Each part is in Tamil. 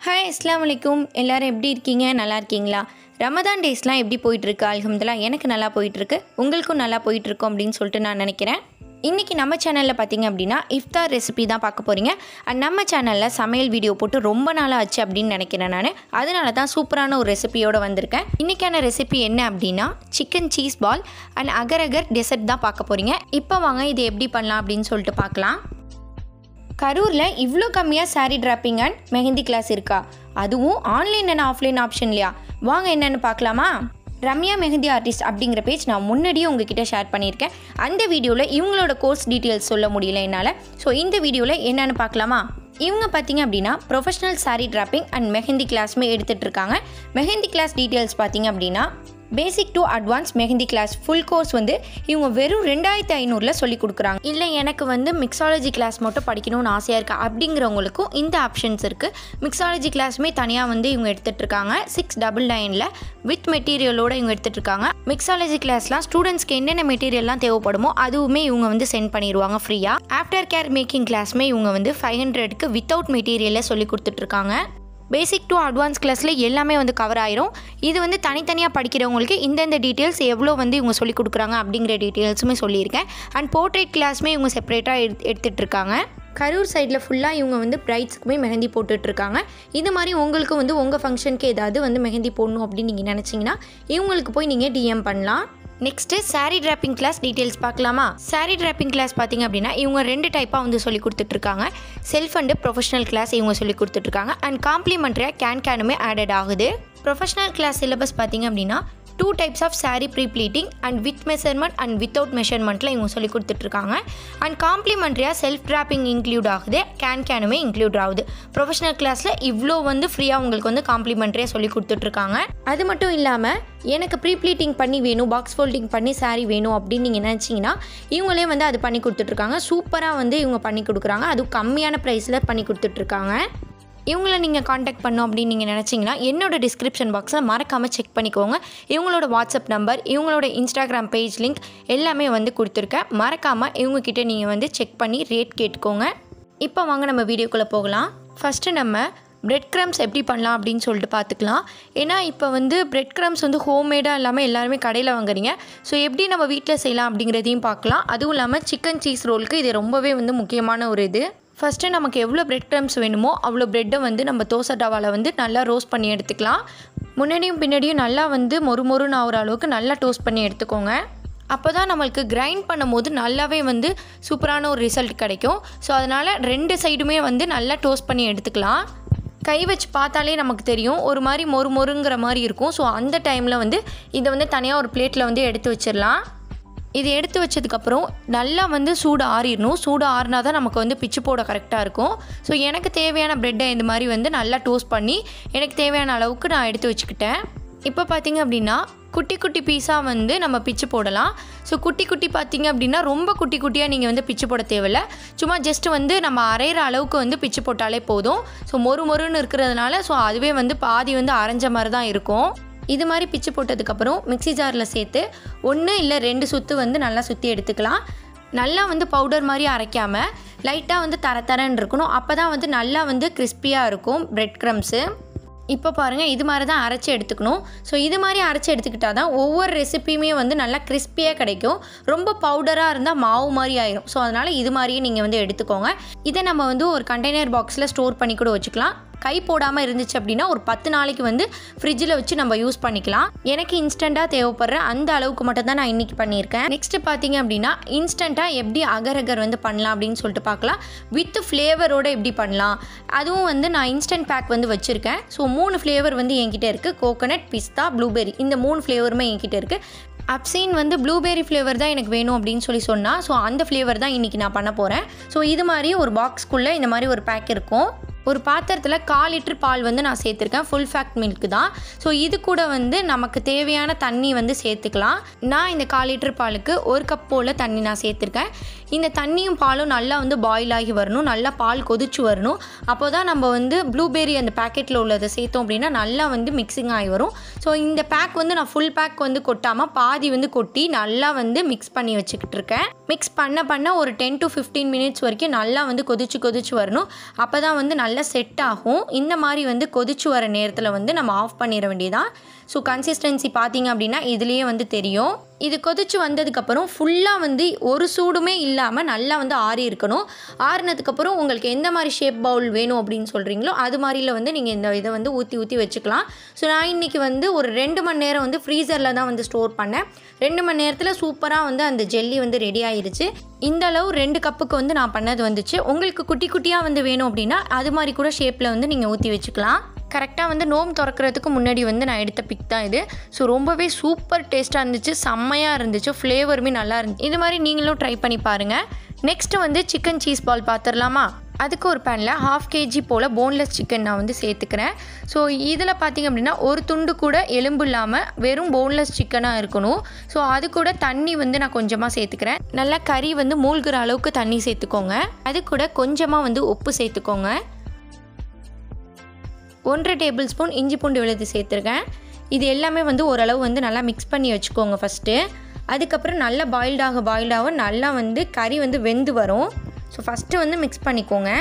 ஹாய் அஸ்ஸலாமு அலைக்கும். எல்லோரும் எப்படி இருக்கீங்க? நல்லா இருக்கீங்களா? ரமதான் டேஸ்லாம் எப்படி போயிட்டுருக்கு? அல்ஹம்துலில்லாஹ் எனக்கு நல்லா போயிட்டுருக்கு, உங்களுக்கும் நல்லா போயிட்டுருக்கும் அப்படின்னு சொல்லிட்டு நான் நினைக்கிறேன். இன்றைக்கி நம்ம சேனலில் பார்த்திங்க அப்படின்னா இஃப்தார் ரெசிபி தான் பார்க்க போகிறீங்க. அண்ட் நம்ம சேனலில் சமையல் வீடியோ போட்டு ரொம்ப நாளாக ஆச்சு அப்படின்னு நினைக்கிறேன் நான். அதனால தான் சூப்பரான ஒரு ரெசிபியோடு வந்திருக்கேன். இன்றைக்கான ரெசிபி என்ன அப்படின்னா chicken cheese ball and agar agar dessert தான் பார்க்க போகிறீங்க. இப்போ வாங்க இது எப்படி பண்ணலாம் அப்படின்னு சொல்லிட்டு பார்க்கலாம். கரூரில் இவ்வளோ கம்மியாக sari draping and mehndi class இருக்கா? அதுவும் ஆன்லைன் அண்ட் ஆஃப்லைன் ஆப்ஷன் இல்லையா? வாங்க என்னென்னு பார்க்கலாமா? ரம்யா மெஹந்தி ஆர்டிஸ்ட் அப்படிங்கிற பேஜ் நான் முன்னாடியே உங்ககிட்ட ஷேர் பண்ணியிருக்கேன். அந்த வீடியோவில் இவங்களோட கோர்ஸ் டீட்டெயில்ஸ் சொல்ல முடியல என்னால். ஸோ இந்த வீடியோவில் என்னென்னு பார்க்கலாமா? இவங்க பார்த்திங்க அப்படின்னா professional sari draping and mehndi கிளாஸுமே எடுத்துகிட்ருக்காங்க. மெஹந்தி கிளாஸ் டீட்டெயில்ஸ் பார்த்திங்க அப்படின்னா basic to advance mehndi class full course வந்து இவங்க வெறும் 2500 சொல்லி கொடுக்குறாங்க. இல்லை எனக்கு வந்து மிக்ஸாலஜி கிளாஸ் மட்டும் படிக்கணும்னு ஆசையாக இருக்குது அப்படிங்கிறவங்களுக்கும் இந்த ஆப்ஷன்ஸ் இருக்குது. மிக்ஸாலஜி கிளாஸுமே தனியாக வந்து இவங்க எடுத்துகிட்ருக்காங்க. 699 வித் மெட்டீரியலோடு இவங்க எடுத்துகிட்ருக்காங்க. மிக்ஸாலஜி கிளாஸ்லாம் ஸ்டூடெண்ட்ஸ்க்கு என்னென்ன மெட்டீரியல்லாம் தேவைப்படுமோ அதுவுமே இவங்க வந்து சென்ட் பண்ணிடுவாங்க ஃப்ரீயாக. ஆஃப்டர் கேர் மேக்கிங் கிளாஸுமே இவங்க வந்து 500க்கு வித்தவுட் மெட்டீரியலில் சொல்லி கொடுத்துட்ருக்காங்க. பேசிக் டு அட்வான்ஸ் கிளாஸில் எல்லாமே வந்து கவர் ஆயிரும். இது வந்து தனித்தனியாக படிக்கிறவங்களுக்கு இந்தந்த டீட்டெயில்ஸ் எவ்வளோ வந்து இவங்க சொல்லிக் கொடுக்குறாங்க அப்படிங்கிற டீட்டெயில்ஸுமே சொல்லியிருக்கேன். அண்ட் போர்ட்ரேட் கிளாஸுமே இவங்க செப்பரேட்டாக எடுத்துகிட்ருக்காங்க. கரூர் சைடில் ஃபுல்லாக இவங்க வந்து பிரைட்ஸுக்குமே மெஹந்தி போட்டுட்ருக்காங்க. இது மாதிரி உங்களுக்கு வந்து உங்கள் ஃபங்க்ஷனுக்கு ஏதாவது வந்து மெஹந்தி போடணும் அப்படின்னு நீங்கள் நினச்சிங்கன்னா இவங்களுக்கு போய் நீங்கள் டிஎம் பண்ணலாம். Next sari draping class details பார்க்கலாமா? சாரீ டிராப்பிங் கிளாஸ் பார்த்திங்க அப்படின்னா இவங்க 2 டைப்பாக வந்து சொல்லி கொடுத்துட்ருக்காங்க. செல்ஃப் அண்டு ப்ரொஃபஷனல் கிளாஸ் இவங்க சொல்லி கொடுத்துட்ருக்காங்க. அண்ட் காம்ப்ளிமெண்ட்ரியாக கேனுமே ஆடட் ஆகுது. ப்ரொஃபஷனல் கிளாஸ் சிலபஸ் பார்த்திங்க அப்படின்னா 2 types of sari pre pleating and with measurement and without மெஷர்மெண்ட்டில் இவங்க சொல்லி கொடுத்துட்ருக்காங்க. அண்ட் காம்ப்ளிமெண்ட்ரியாக செல்ஃப் டிராப்பிங் இன்க்ளூட் ஆகுது, கேனுமே இன்க்ளூட் ஆகுது. ப்ரொஃபஷனல் கிளாஸில் இவ்வளோ வந்து ஃப்ரீயாக உங்களுக்கு வந்து காம்ப்ளிமெண்ட்ரியாக சொல்லி கொடுத்துட்ருக்காங்க. அது மட்டும் இல்லாமல் எனக்கு ப்ரீ ப்ளீட்டிங் பண்ணி வேணும், பாக்ஸ் ஃபோல்டிங் பண்ணி சாரீ வேணும் அப்படின்னு நீங்கள் நினச்சிங்கன்னா இவங்களே வந்து அது பண்ணி கொடுத்துட்ருக்காங்க. சூப்பராக வந்து இவங்க பண்ணி கொடுக்குறாங்க. அதுவும் கம்மியான ப்ரைஸில் பண்ணி கொடுத்துட்ருக்காங்க. இவங்கள நீங்கள் காண்டாக்ட் பண்ணோம் அப்படின்னு நீங்கள் நினச்சிங்கன்னா என்னோடய டிஸ்கிரிப்ஷன் பாக்ஸில் மறக்காமல் செக் பண்ணிக்கோங்க. இவங்களோட வாட்ஸ்அப் நம்பர், இவங்களோட இன்ஸ்டாகிராம் பேஜ் லிங்க் எல்லாமே வந்து கொடுத்துருக்கேன். மறக்காமல் இவங்கக்கிட்ட நீங்கள் வந்து செக் பண்ணி ரேட் கேட்டுக்கோங்க. இப்போ வாங்க நம்ம வீடியோக்குள்ளே போகலாம். ஃபஸ்ட்டு நம்ம பிரெட் க்ரம்ஸ் எப்படி பண்ணலாம் அப்படின்னு சொல்லிட்டு பார்த்துக்கலாம். ஏன்னா இப்போ வந்து பிரெட் க்ரம்ஸ் வந்து ஹோம்மேடாக இல்லாமல் எல்லாருமே கடையில் வாங்குறீங்க. ஸோ எப்படி நம்ம வீட்டில் செய்யலாம் அப்படிங்கிறதையும் பார்க்கலாம். அதுவும் இல்லாமல் சிக்கன் சீஸ் ரோலுக்கு இது ரொம்பவே வந்து முக்கியமான ஒரு இது. ஃபஸ்ட்டு நமக்கு எவ்வளோ பிரெட் க்ரம்ஸ் வேணுமோ அவ்வளோ ப்ரெட்டை வந்து நம்ம தோசை டவாவில் வந்து நல்லா ரோஸ்ட் பண்ணி எடுத்துக்கலாம். முன்னாடியும் பின்னாடியும் நல்லா வந்து மொறுன்னு ஆகிற அளவுக்கு நல்லா டோஸ்ட் பண்ணி எடுத்துக்கோங்க. அப்போ தான் நம்மளுக்கு கிரைண்ட் பண்ணும் போது நல்லாவே வந்து சூப்பரான ஒரு ரிசல்ட் கிடைக்கும். ஸோ அதனால் 2 சைடுமே வந்து நல்லா டோஸ்ட் பண்ணி எடுத்துக்கலாம். கை வச்சு பார்த்தாலே நமக்கு தெரியும் ஒரு மாதிரி மொறுங்கிற மாதிரி இருக்கும். ஸோ அந்த டைமில் வந்து இதை வந்து தனியாக ஒரு பிளேட்டில் வந்து எடுத்து வச்சிடலாம். இது எடுத்து வச்சதுக்கப்புறம் நல்லா வந்து சூடு ஆறிடணும். சூடு ஆறினா தான் நமக்கு வந்து பிச்சு போட கரெக்டாக இருக்கும். ஸோ எனக்கு தேவையான ப்ரெட்டை இந்த மாதிரி வந்து நல்லா டோஸ்ட் பண்ணி எனக்கு தேவையான அளவுக்கு நான் எடுத்து வச்சுக்கிட்டேன். இப்போ பார்த்திங்க அப்படின்னா குட்டி குட்டி பீஸாக வந்து நம்ம பிச்சு போடலாம். ஸோ குட்டி பார்த்திங்க அப்படின்னா ரொம்ப குட்டியாக நீங்கள் வந்து பிச்சு போட தேவையில்லை. சும்மா ஜஸ்ட்டு வந்து நம்ம அரைகிற அளவுக்கு வந்து பிச்சு போட்டாலே போதும். ஸோ மொறுன்னு இருக்கிறதுனால ஸோ அதுவே வந்து பாதி வந்து அரைஞ்ச மாதிரி தான் இருக்கும். இது மாதிரி பிச்சு போட்டதுக்கப்புறம் மிக்ஸி ஜாரில் சேர்த்து 1 இல்லை 2 சுற்று வந்து நல்லா சுற்றி எடுத்துக்கலாம். நல்லா வந்து பவுடர் மாதிரி அரைக்காமல் லைட்டாக வந்து தரன்னு இருக்கணும். அப்போ தான் வந்து நல்லா வந்து கிறிஸ்பியாக இருக்கும் பிரெட் க்ரம்ஸு. இப்போ பாருங்கள் இது மாதிரி தான் அரைச்சி எடுத்துக்கணும். ஸோ இது மாதிரி அரைச்சி எடுத்துக்கிட்டால் தான் ஒவ்வொரு ரெசிப்பியுமே வந்து நல்லா கிறிஸ்பியாக கிடைக்கும். ரொம்ப பவுடராக இருந்தால் மாவு மாதிரி ஆயிரும். ஸோ அதனால் இது மாதிரியே நீங்கள் வந்து எடுத்துக்கோங்க. இதை நம்ம வந்து ஒரு கண்டெய்னர் பாக்ஸில் ஸ்டோர் பண்ணி கூட வச்சுக்கலாம். கை போடாமல் இருந்துச்சு அப்படின்னா ஒரு 10 நாளைக்கு வந்து ஃப்ரிட்ஜில் வச்சு நம்ம யூஸ் பண்ணிக்கலாம். எனக்கு இன்ஸ்டண்ட்டாக தேவைப்படுற அந்த அளவுக்கு மட்டும் தான் நான் இன்றைக்கி பண்ணியிருக்கேன். நெக்ஸ்ட்டு பார்த்திங்க அப்படின்னா இன்ஸ்டண்ட்டாக எப்படி அகர் அப்படின்னு பண்ணலாம் அப்படின்னு சொல்லிட்டு பார்க்கலாம். வித் ஃப்ளேவரோடு எப்படி பண்ணலாம், அதுவும் வந்து நான் இன்ஸ்டன்ட் பேக் வந்து வச்சுருக்கேன். ஸோ 3 ஃப்ளேவர் வந்து என்கிட்ட இருக்குது. கோகோனட், பிஸ்தா, ப்ளூபெர்ரி, இந்த 3 ஃப்ளேவருமே என்கிட்ட இருக்குது. அப்சீன் வந்து ப்ளூபெர்ரி ஃப்ளேவர் தான் எனக்கு வேணும் அப்படின்னு சொன்னால் ஸோ அந்த ஃப்ளேவர் தான் இன்றைக்கி நான் பண்ண போகிறேன். ஸோ இது மாதிரி ஒரு பாக்ஸ்க்குள்ளே இந்த மாதிரி ஒரு பேக் இருக்கும். ஒரு பாத்திரத்தில் 1/4 லிட்டர் பால் வந்து நான் சேர்த்துருக்கேன். ஃபுல் ஃபேக்ட் மில்க் தான். ஸோ இது கூட வந்து நமக்கு தேவையான தண்ணி வந்து சேர்த்துக்கலாம். நான் இந்த 1/4 லிட்டர் பாலுக்கு 1 கப் போல் தண்ணி நான் சேர்த்துருக்கேன். இந்த தண்ணியும் பாலும் நல்லா வந்து பாயில் ஆகி வரணும், நல்லா பால் கொதிச்சு வரணும். அப்போ தான் நம்ம வந்து ப்ளூபெர்ரி அந்த பேக்கெட்டில் உள்ளதை சேர்த்தோம் அப்படின்னா நல்லா வந்து மிக்சிங் ஆகி வரும். ஸோ இந்த பேக் வந்து நான் ஃபுல் பேக் வந்து கொட்டாமல் பாதி வந்து கொட்டி நல்லா வந்து மிக்ஸ் பண்ணி வச்சுக்கிட்டு இருக்கேன். மிக்ஸ் பண்ண ஒரு 10 to 15 மினிட்ஸ் வரைக்கும் நல்லா வந்து கொதிச்சு வரணும். அப்போ தான் வந்து நல்லா செட் ஆகும். இந்த மாதிரி வந்து கொதிச்சு வர நேரத்தில் வந்து நம்ம ஆஃப் பண்ணிட வேண்டியதான். ஸோ கன்சிஸ்டன்சி பார்த்தீங்க அப்படின்னா இதுலேயே வந்து தெரியும். இது கொதிச்சு வந்ததுக்கப்புறம் ஃபுல்லாக வந்து ஒரு சூடுமே இல்லாமல் நல்லா வந்து ஆறி இருக்கணும். ஆறினதுக்கப்புறம் உங்களுக்கு எந்த மாதிரி ஷேப் பவுல் வேணும் அப்படின்னு சொல்கிறீங்களோ அது மாதிரில வந்து நீங்கள் இந்த இதை வந்து ஊற்றி வச்சுக்கலாம். ஸோ நான் இன்றைக்கி வந்து ஒரு 2 மணி நேரம் வந்து ஃப்ரீசரில் தான் வந்து ஸ்டோர் பண்ணேன். 2 மணி நேரத்தில் சூப்பராக வந்து அந்த ஜெல்லி வந்து ரெடி ஆயிருச்சு. இந்த அளவு 2 கப்புக்கு வந்து நான் பண்ணது வந்துச்சு. உங்களுக்கு குட்டி குட்டியாக வந்து வேணும் அப்படின்னா அது மாதிரி கூட ஷேப்பில் வந்து நீங்கள் ஊற்றி வச்சுக்கலாம். கரெக்டாக வந்து நோம்பு திறக்கிறதுக்கு முன்னாடி வந்து நான் எடுத்த பிக் தான் இது. ஸோ ரொம்பவே சூப்பர் டேஸ்ட்டாக இருந்துச்சு, செம்மையாக இருந்துச்சு, ஃப்ளேவருமே நல்லா இருந்துச்சு. இது மாதிரி நீங்களும் ட்ரை பண்ணி பாருங்கள். நெக்ஸ்ட்டு வந்து சிக்கன் சீஸ் பால் பார்த்துடலாமா? அதுக்கு ஒரு பேனில் 1/2 kg போல் போன்லெஸ் சிக்கன் நான் வந்து சேர்த்துக்கிறேன். ஸோ இதில் பார்த்திங்க அப்படின்னா ஒரு துண்டு கூட எலும்பு இல்லாமல் வெறும் போன்லெஸ் சிக்கனாக இருக்கணும். ஸோ அது கூட தண்ணி வந்து நான் கொஞ்சமாக சேர்த்துக்கிறேன். நல்லா கறி வந்து மூழ்கிற அளவுக்கு தண்ணி சேர்த்துக்கோங்க. அது கூட கொஞ்சமாக வந்து உப்பு சேர்த்துக்கோங்க. 1 டேபிள் ஸ்பூன் இஞ்சி பூண்டு விழுது சேர்த்துருக்கேன். இது எல்லாமே வந்து ஓரளவு வந்து நல்லா மிக்ஸ் பண்ணி வச்சுக்கோங்க ஃபஸ்ட்டு. அதுக்கப்புறம் நல்லா பாயில்டாக நல்லா வந்து கறி வந்து வெந்து வரும். ஸோ ஃபஸ்ட்டு வந்து மிக்ஸ் பண்ணிக்கோங்க.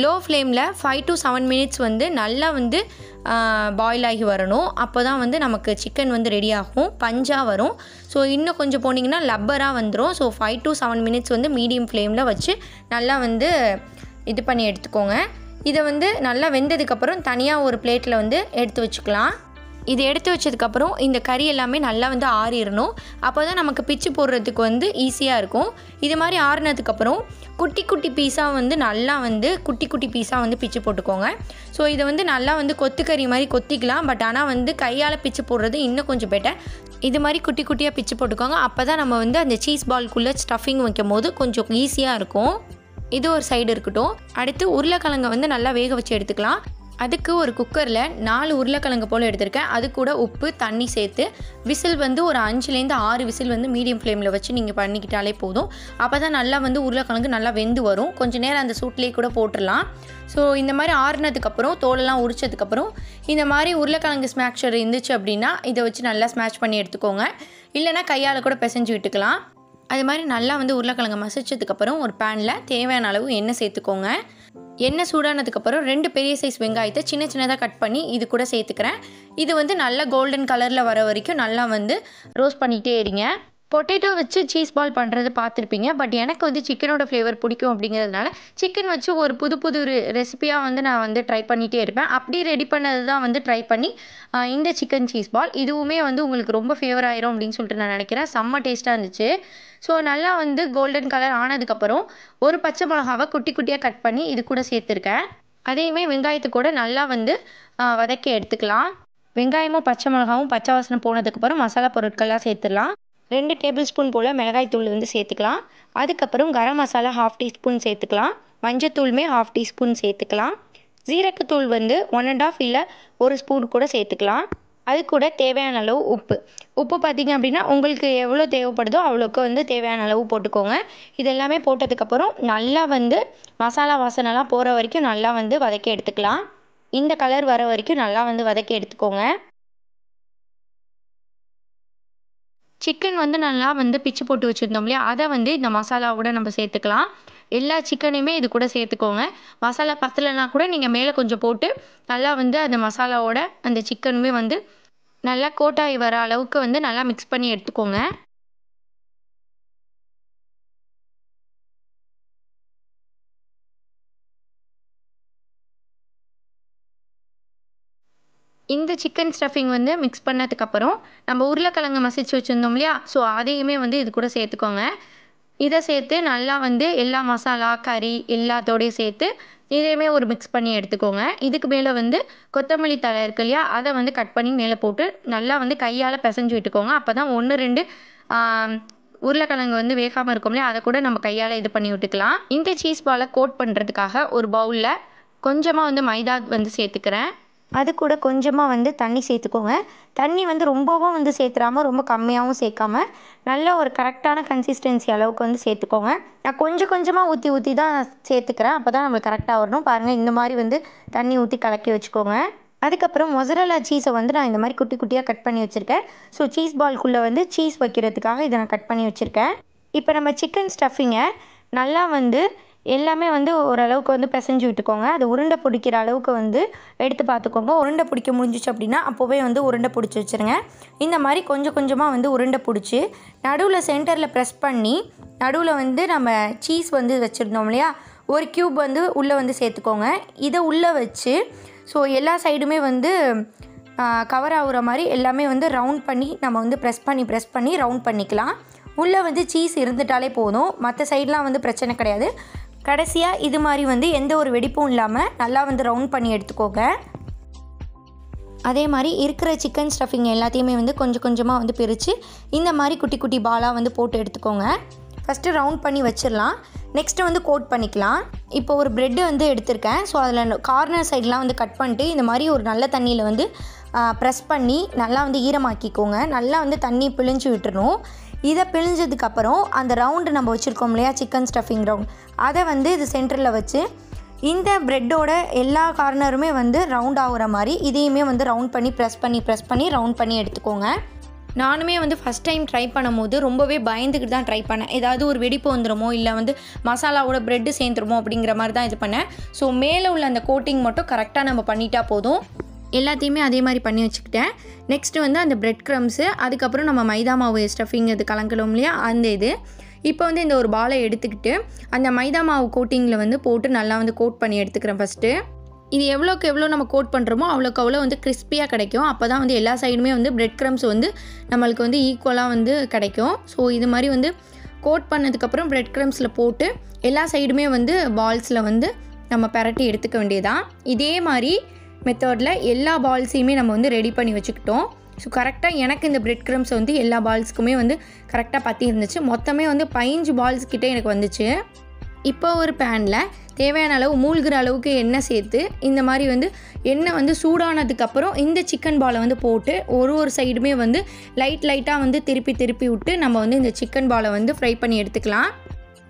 லோ ஃப்ளேமில் 5 to 7 மினிட்ஸ் வந்து நல்லா வந்து பாயில் ஆகி வரணும். அப்போ தான் வந்து நமக்கு சிக்கன் வந்து ரெடி ஆகும், பஞ்சாக வரும். ஸோ இன்னும் கொஞ்சம் போனிங்கன்னா லப்பராக வந்துடும். ஸோ 5 to 7 மினிட்ஸ் வந்து மீடியம் ஃப்ளேமில் வச்சு நல்லா வந்து இது பண்ணி எடுத்துக்கோங்க. இதை வந்து நல்லா வெந்ததுக்கப்புறம் தனியாக ஒரு பிளேட்டில் வந்து எடுத்து வச்சுக்கலாம். இது எடுத்து வச்சதுக்கப்புறம் இந்த கறி எல்லாமே நல்லா வந்து ஆறிடணும். அப்போ தான் நமக்கு பிச்சு போடுறதுக்கு வந்து ஈஸியாக இருக்கும். இது மாதிரி ஆறினதுக்கப்புறம் குட்டி பீஸாக வந்து நல்லா வந்து குட்டி பீஸாக வந்து பிச்சு போட்டுக்கோங்க. ஸோ இதை வந்து நல்லா வந்து கொத்துக்கறி மாதிரி கொத்திக்கலாம். பட் ஆனால் வந்து கையால் பிச்சு போடுறது இன்னும் கொஞ்சம் பெட்டர். இது மாதிரி குட்டியாக பிச்சு போட்டுக்கோங்க. அப்போ தான் நம்ம வந்து அந்த சீஸ் பால்குள்ளே ஸ்டஃபிங் வைக்கும் போது கொஞ்சம் ஈஸியாக இருக்கும். இது ஒரு சைடு இருக்கட்டும். அடுத்து உருளைக்கிழங்கை வந்து நல்லா வேக வச்சு எடுத்துக்கலாம். அதுக்கு ஒரு குக்கரில் 4 உருளைக்கிழங்கு போல் எடுத்திருக்கேன். அது கூட உப்பு தண்ணி சேர்த்து விசில் வந்து ஒரு 5லேருந்து 6 விசில் வந்து மீடியம் ஃப்ளேமில் வச்சு நீங்கள் பண்ணிக்கிட்டாலே போதும். அப்போ தான் நல்லா வந்து உருளைக்கிழங்கு நல்லா வெந்து வரும். கொஞ்சம் நேரம் அந்த சூட்லேயே கூட போட்டுடலாம். ஸோ இந்த மாதிரி ஆறுனதுக்கப்புறம் தோலெல்லாம் உரிச்சதுக்கப்புறம் இந்த மாதிரி உருளைக்கிழங்கு ஸ்மாக்ஷர் இருந்துச்சு அப்படின்னா இதை வச்சு நல்லா ஸ்மாஷ் பண்ணி எடுத்துக்கோங்க. இல்லைனா கையால் கூட பிசைஞ்சு விட்டுக்கலாம். அது மாதிரி நல்லா வந்து உருளைக்கிழங்கு மசிச்சதுக்கப்புறம் ஒரு பேனில் தேவையான அளவு எண்ணெய் சேர்த்துக்கோங்க. எண்ணெய் சூடானதுக்கப்புறம் 2 பெரிய சைஸ் வெங்காயத்தை சின்னதாக கட் பண்ணி இது கூட சேர்த்துக்கிறேன். இது வந்து நல்லா கோல்டன் கலரில் வர வரைக்கும் நல்லா வந்து ரோஸ்ட் பண்ணிகிட்டே இருங்க. பொட்டேட்டோ வச்சு சீஸ் பால் பண்ணுறது பார்த்துருப்பீங்க. பட் எனக்கு வந்து சிக்கனோட ஃப்ளேவர் பிடிக்கும் அப்படிங்கிறதுனால சிக்கன் வச்சு ஒரு புது ரெசிபியாக வந்து நான் வந்து ட்ரை பண்ணிகிட்டே இருப்பேன். அப்படி ரெடி பண்ணது தான் வந்து ட்ரை பண்ணி இந்த சிக்கன் சீஸ் பால் இதுவுமே வந்து உங்களுக்கு ரொம்ப ஃபேவர் ஆயிரும் அப்படின்னு சொல்லிட்டு நான் நினைக்கிறேன். செம்ம டேஸ்ட்டாக இருந்துச்சு. ஸோ நல்லா வந்து கோல்டன் கலர் ஆனதுக்கப்புறம் ஒரு பச்சை மிளகாவை குட்டியாக கட் பண்ணி இது கூட சேர்த்துருக்கேன். அதையுமே வெங்காயத்து கூட நல்லா வந்து வதக்கி எடுத்துக்கலாம். வெங்காயமும் பச்சை மிளகாவும் பச்சை வாசனை போனதுக்கப்புறம் மசாலா பொருட்கள்லாம் சேர்த்துடலாம். 2 டேபிள் ஸ்பூன் போல் மிளகாய்த்தூள் வந்து சேர்த்துக்கலாம். அதுக்கப்புறம் கரம் மசாலா 1/2 டீஸ்பூன் சேர்த்துக்கலாம். மஞ்சத்தூளுமே 1/2 டீஸ்பூன் சேர்த்துக்கலாம். ஜீரகத்தூள் வந்து 1.5 இல்லை 1 ஸ்பூன் கூட சேர்த்துக்கலாம். அது கூட தேவையான அளவு உப்பு பார்த்திங்க அப்படின்னா உங்களுக்கு எவ்வளோ தேவைப்படுதோ அவ்வளோக்கு வந்து தேவையான அளவு போட்டுக்கோங்க. இதெல்லாமே போட்டதுக்கப்புறம் நல்லா வந்து மசாலா வாசனைலாம் போகிற வரைக்கும் நல்லா வந்து வதக்கி எடுத்துக்கலாம். இந்த கலர் வர வரைக்கும் நல்லா வந்து வதக்கி எடுத்துக்கோங்க. சிக்கன் வந்து நல்லா வந்து பிச்சு போட்டு வச்சுருந்தோம் இல்லையா, அதை வந்து இந்த மசாலாவோட நம்ம சேர்த்துக்கலாம். எல்லா சிக்கனையுமே இது கூட சேர்த்துக்கோங்க. மசாலா பத்தலைனா கூட நீங்கள் மேலே கொஞ்சம் போட்டு நல்லா வந்து அந்த மசாலாவோட அந்த சிக்கனுமே வந்து நல்லா கோட்டாகி வர அளவுக்கு வந்து நல்லா மிக்ஸ் பண்ணி எடுத்துக்கோங்க. இந்த சிக்கன் ஸ்டஃபிங் வந்து மிக்ஸ் பண்ணதுக்கப்புறம் நம்ம உருளைக்கிழங்கு மசிச்சு வச்சுருந்தோம் இல்லையா, ஸோ அதையுமே வந்து இது கூட சேர்த்துக்கோங்க. இதை சேர்த்து நல்லா வந்து எல்லா மசாலா கறி எல்லாத்தோடையும் சேர்த்து இதையுமே ஒரு மிக்ஸ் பண்ணி எடுத்துக்கோங்க. இதுக்கு மேலே வந்து கொத்தமல்லி தழை இருக்கு இல்லையா, அதை வந்து கட் பண்ணி மேலே போட்டு நல்லா வந்து கையால் பிசைஞ்சு விட்டுக்கோங்க. அப்போ தான் 1-2 உருளைக்கிழங்கு வந்து வேகாமல் இருக்கும் இல்லையா, அதை கூட நம்ம கையால் இது பண்ணி விட்டுக்கலாம். இந்த சீஸ் பாலை கோட் பண்ணுறதுக்காக ஒரு பவுலில் கொஞ்சமாக வந்து மைதா வந்து சேர்த்துக்கிறேன். அது கூட கொஞ்சமாக வந்து தண்ணி சேர்த்துக்கோங்க. தண்ணி வந்து ரொம்பவும் வந்து சேர்த்துறாமல் ரொம்ப கம்மியாகவும் சேர்க்காம நல்ல ஒரு கரெக்டான கன்சிஸ்டன்சி அளவுக்கு வந்து சேர்த்துக்கோங்க. நான் கொஞ்சம் கொஞ்சமாக ஊற்றி ஊற்றி தான் சேர்த்துக்கிறேன். அப்போ தான் நம்மளுக்கு கரெக்டாக வரணும். பாருங்கள், இந்த மாதிரி வந்து தண்ணி ஊற்றி கலக்கி வச்சுக்கோங்க. அதுக்கப்புறம் மொசரல்லா சீஸை வந்து நான் இந்த மாதிரி குட்டி குட்டியாக கட் பண்ணி வச்சுருக்கேன். ஸோ சீஸ் பால்குள்ளே வந்து சீஸ் வைக்கிறதுக்காக இதை நான் கட் பண்ணி வச்சுருக்கேன். இப்போ நம்ம சிக்கன் ஸ்டஃபிங்கை நல்லா வந்து எல்லாமே வந்து ஓரளவுக்கு வந்து பிசைஞ்சு விட்டுக்கோங்க. அது உருண்டை பிடிக்கிற அளவுக்கு வந்து எடுத்து பார்த்துக்கோங்க. உருண்டை பிடிக்க முடிஞ்சிச்சு அப்படின்னா அப்போவே வந்து உருண்டை பிடிச்சி வச்சுருங்க. இந்த மாதிரி கொஞ்சம் கொஞ்சமாக வந்து உருண்டை பிடிச்சி நடுவில் சென்டரில் ப்ரெஸ் பண்ணி நடுவில் வந்து நம்ம சீஸ் வந்து வச்சுருந்தோம் இல்லையா, ஒரு க்யூப் வந்து உள்ளே வந்து சேர்த்துக்கோங்க. இதை உள்ளே வச்சு ஸோ எல்லா சைடுமே வந்து கவர் ஆகுற மாதிரி எல்லாமே வந்து ரவுண்ட் பண்ணி நம்ம வந்து ப்ரெஸ் பண்ணி ரவுண்ட் பண்ணிக்கலாம். உள்ளே வந்து சீஸ் இருந்துட்டாலே போதும், மற்ற சைடெலாம் வந்து பிரச்சனை கிடையாது. கடைசியாக இது மாதிரி வந்து எந்த ஒரு வெடிப்பும் இல்லாமல் நல்லா வந்து ரவுண்ட் பண்ணி எடுத்துக்கோங்க. அதே மாதிரி இருக்கிற சிக்கன் ஸ்டஃபிங் எல்லாத்தையுமே வந்து கொஞ்சம் கொஞ்சமாக வந்து பிரித்து இந்த மாதிரி குட்டி குட்டி பாலாக வந்து போட்டு எடுத்துக்கோங்க. ஃபஸ்ட்டு ரவுண்ட் பண்ணி வச்சிடலாம். நெக்ஸ்ட்டு வந்து கோட் பண்ணிக்கலாம். இப்போ ஒரு ப்ரெட்டு வந்து எடுத்திருக்கேன். ஸோ அதில் கார்னர் சைட்லாம் வந்து கட் பண்ணிட்டு இந்த மாதிரி ஒரு நல்ல தண்ணியில் வந்து ப்ரெஸ் பண்ணி நல்லா வந்து ஈரமாக்கிக்கோங்க. நல்லா வந்து தண்ணி பிழிஞ்சு விட்டுறணும். இதை பிழிஞ்சதுக்கப்புறம் அந்த ரவுண்டு நம்ம வச்சுருக்கோம் இல்லையா, சிக்கன் ஸ்டஃபிங் ரவுண்ட், அதை வந்து இது சென்டரில் வச்சு இந்த ப்ரெட்டோட எல்லா கார்னருமே வந்து ரவுண்ட் ஆகுற மாதிரி இதையுமே வந்து ரவுண்ட் பண்ணி ப்ரெஸ் பண்ணி ரவுண்ட் பண்ணி எடுத்துக்கோங்க. நானுமே வந்து ஃபஸ்ட் டைம் ட்ரை பண்ணும்போது ரொம்பவே பயந்துக்கிட்டு தான் ட்ரை பண்ணேன். ஏதாவது ஒரு வெடிப்பு வந்துடுமோ இல்லை வந்து மசாலாவோட ப்ரெட்டு சேர்ந்துருமோ அப்படிங்கிற மாதிரி தான் இது பண்ணேன். ஸோ மேலே உள்ள அந்த கோட்டிங் மட்டும் கரெக்டாக நம்ம பண்ணிட்டா போதும். எல்லாத்தையுமே அதே மாதிரி பண்ணி வச்சுக்கிட்டேன். நெக்ஸ்ட்டு வந்து அந்த ப்ரெட் க்ரம்ஸு, அதுக்கப்புறம் நம்ம மைதா மாவு ஸ்டஃபிங் இது கலக்கலாம் இல்லையா, அந்த இது. இப்போ வந்து இந்த ஒரு பாலை எடுத்துக்கிட்டு அந்த மைதா மாவு கோட்டிங்கில் வந்து போட்டு நல்லா வந்து கோட் பண்ணி எடுத்துக்கிறேன். ஃபஸ்ட்டு இது எவ்வளோக்கு எவ்வளோ நம்ம கோட் பண்ணுறோமோ அவ்வளோக்கு அவ்வளோ வந்து கிறிஸ்பியாக கிடைக்கும். அப்போ தான் வந்து எல்லா சைடுமே வந்து ப்ரெட் க்ரம்ஸ் வந்து நம்மளுக்கு வந்து ஈக்குவலாக வந்து கிடைக்கும். ஸோ இது மாதிரி வந்து கோட் பண்ணதுக்கப்புறம் ப்ரெட் க்ரம்ஸில் போட்டு எல்லா சைடுமே வந்து பால்ஸில் வந்து நம்ம பரட்டி எடுத்துக்க வேண்டியதான். இதே மாதிரி மெத்தடில் எல்லா பால்ஸையுமே நம்ம வந்து ரெடி பண்ணி வச்சுக்கிட்டோம். ஸோ கரெக்டாக எனக்கு இந்த ப்ரெட் க்ரம்ஸ் வந்து எல்லா பால்ஸுக்குமே வந்து கரெக்டாக பற்றி இருந்துச்சு. மொத்தமே வந்து 15 பால்ஸ் கிட்டே எனக்கு வந்துச்சு. இப்போ ஒரு பேனில் தேவையான அளவு மூழ்கிற அளவுக்கு எண்ணெய் சேர்த்து இந்த மாதிரி வந்து எண்ணெய் வந்து சூடானதுக்கப்புறம் இந்த சிக்கன் பாலை வந்து போட்டு ஒரு சைடுமே வந்து லைட்டாக வந்து திருப்பி விட்டு நம்ம வந்து இந்த சிக்கன் பாலை வந்து ஃப்ரை பண்ணி எடுத்துக்கலாம்.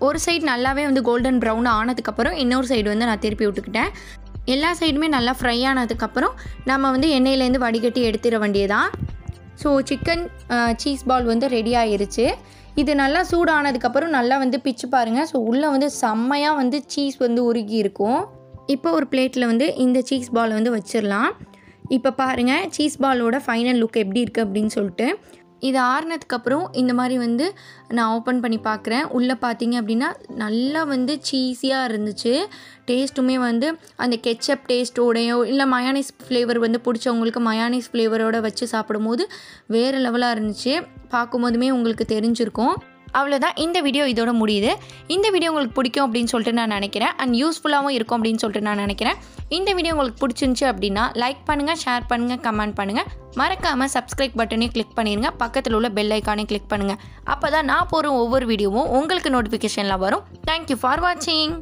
ஒரு சைடு நல்லாவே வந்து கோல்டன் ப்ரௌன் ஆனதுக்கப்புறம் இன்னொரு சைடு வந்து நான் திருப்பி விட்டுக்கிட்டேன். எல்லா சைடுமே நல்லா ஃப்ரை ஆனதுக்கப்புறம் நம்ம வந்து எண்ணெயிலேருந்து வடிகட்டி எடுத்துட வேண்டியதான். ஸோ சிக்கன் சீஸ் பால் வந்து ரெடி ஆகிருச்சு. இது நல்லா சூடானதுக்கப்புறம் நல்லா வந்து பிச்சு பாருங்கள். ஸோ உள்ளே வந்து செம்மையாக வந்து சீஸ் வந்து உருகி இருக்கும். இப்போ ஒரு பிளேட்டில் வந்து இந்த சீஸ் பால் வந்து வச்சிடலாம். இப்போ பாருங்கள் சீஸ் பாலோட ஃபைனல் லுக் எப்படி இருக்குது அப்படின்னு சொல்லிட்டு. இது ஆறுனதுக்கப்புறம் இந்த மாதிரி வந்து நான் ஓப்பன் பண்ணி பார்க்குறேன். உள்ளே பார்த்தீங்க அப்படின்னா நல்லா வந்து சீஸியாக இருந்துச்சு. டேஸ்ட்டுமே வந்து அந்த கெச்சப் டேஸ்ட்டோடையோ இல்லை மயானீஸ் ஃப்ளேவர் வந்து பிடிச்சவங்களுக்கு மயானீஸ் ஃப்ளேவரோடு வச்சு சாப்பிடும்போது வேறு லெவலாக இருந்துச்சு. பார்க்கும்போதுமே உங்களுக்கு தெரிஞ்சிருக்கும். அவ்வளோதான், இந்த வீடியோ இதோட முடியுது. இந்த வீடியோ உங்களுக்கு பிடிக்கும் அப்படின்னு சொல்லிட்டு நான் நினைக்கிறேன். அண்ட் யூஸ்ஃபுல்லாகவும் இருக்கும் அப்படின்னு சொல்லிட்டு நான் நினைக்கிறேன். இந்த வீடியோ உங்களுக்கு பிடிச்சிருந்துச்சி அப்படின்னா லைக் பண்ணுங்கள், ஷேர் பண்ணுங்கள், கமெண்ட் பண்ணுங்கள். மறக்காமல் சப்ஸ்கிரைப் பட்டனையும் கிளிக் பண்ணிடுங்க. பக்கத்தில் உள்ள பெல் ஐக்கானையும் கிளிக் பண்ணுங்கள். அப்போ தான் நான் போகிற ஒவ்வொரு வீடியோவும் உங்களுக்கு நோட்டிஃபிகேஷனில் வரும். தேங்க்யூ ஃபார் வாட்சிங்.